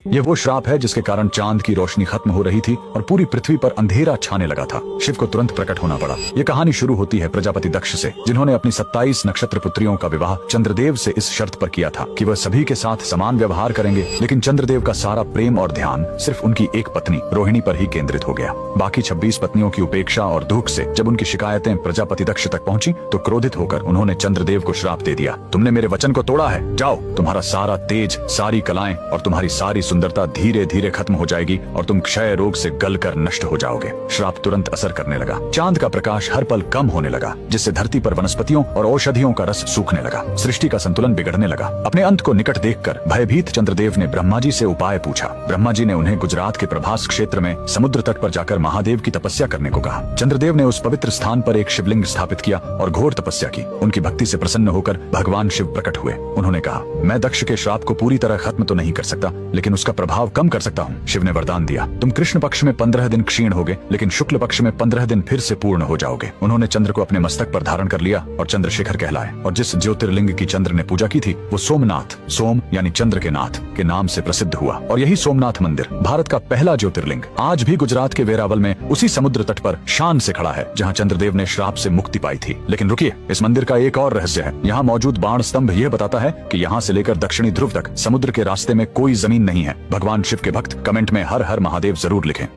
यह वो श्राप है जिसके कारण चांद की रोशनी खत्म हो रही थी और पूरी पृथ्वी पर अंधेरा छाने लगा था। शिव को तुरंत प्रकट होना पड़ा। यह कहानी शुरू होती है प्रजापति दक्ष से, जिन्होंने अपनी 27 नक्षत्र पुत्रियों का विवाह चंद्रदेव से इस शर्त पर किया था कि वह सभी के साथ समान व्यवहार करेंगे। लेकिन चंद्रदेव का सारा प्रेम और ध्यान सिर्फ उनकी एक पत्नी रोहिणी पर ही केंद्रित हो गया। बाकी 26 पत्नियों की उपेक्षा और दुख से जब उनकी शिकायतें प्रजापति दक्ष तक पहुंची तो क्रोधित होकर उन्होंने चंद्रदेव को श्राप दे दिया, तुमने मेरे वचन को तोड़ा है, जाओ, तुम्हारा सारा तेज, सारी कलाएं और तुम्हारी सारी सुंदरता धीरे धीरे खत्म हो जाएगी और तुम क्षय रोग से गलकर नष्ट हो जाओगे। श्राप तुरंत असर करने लगा। चांद का प्रकाश हर पल कम होने लगा, जिससे धरती पर वनस्पतियों और औषधियों का रस सूखने लगा। सृष्टि का संतुलन बिगड़ने लगा। अपने अंत को निकट देखकर भयभीत चंद्रदेव ने ब्रह्मा जी से उपाय पूछा। ब्रह्मा जी ने उन्हें गुजरात के प्रभास क्षेत्र में समुद्र तट पर जाकर महादेव की तपस्या करने को कहा। चंद्रदेव ने उस पवित्र स्थान पर एक शिवलिंग स्थापित किया और घोर तपस्या की। उनकी भक्ति से प्रसन्न होकर भगवान शिव प्रकट हुए। उन्होंने कहा, मैं दक्ष के श्राप को पूरी तरह खत्म तो नहीं कर सकता, लेकिन उसका प्रभाव कम कर सकता हूँ। शिव ने वरदान दिया, तुम कृष्ण पक्ष में 15 दिन क्षीण होगे, लेकिन शुक्ल पक्ष में 15 दिन फिर से पूर्ण हो जाओगे। उन्होंने चंद्र को अपने मस्तक पर धारण कर लिया और चंद्रशेखर कहलाए। और जिस ज्योतिर्लिंग की चंद्र ने पूजा की थी वो सोमनाथ, सोम यानी चंद्र के नाथ के नाम से प्रसिद्ध हुआ। और यही सोमनाथ मंदिर भारत का पहला ज्योतिर्लिंग आज भी गुजरात के वेरावल में उसी समुद्र तट पर शान से खड़ा है, जहाँ चंद्रदेव ने श्राप से मुक्ति पाई थी। लेकिन रुकिए, इस मंदिर का एक और रहस्य है। यहाँ मौजूद बाण स्तंभ यह बताता है कि यहाँ से लेकर दक्षिणी ध्रुव तक समुद्र के रास्ते में कोई जमीन नहीं है। भगवान शिव के भक्त कमेंट में हर हर महादेव जरूर लिखें।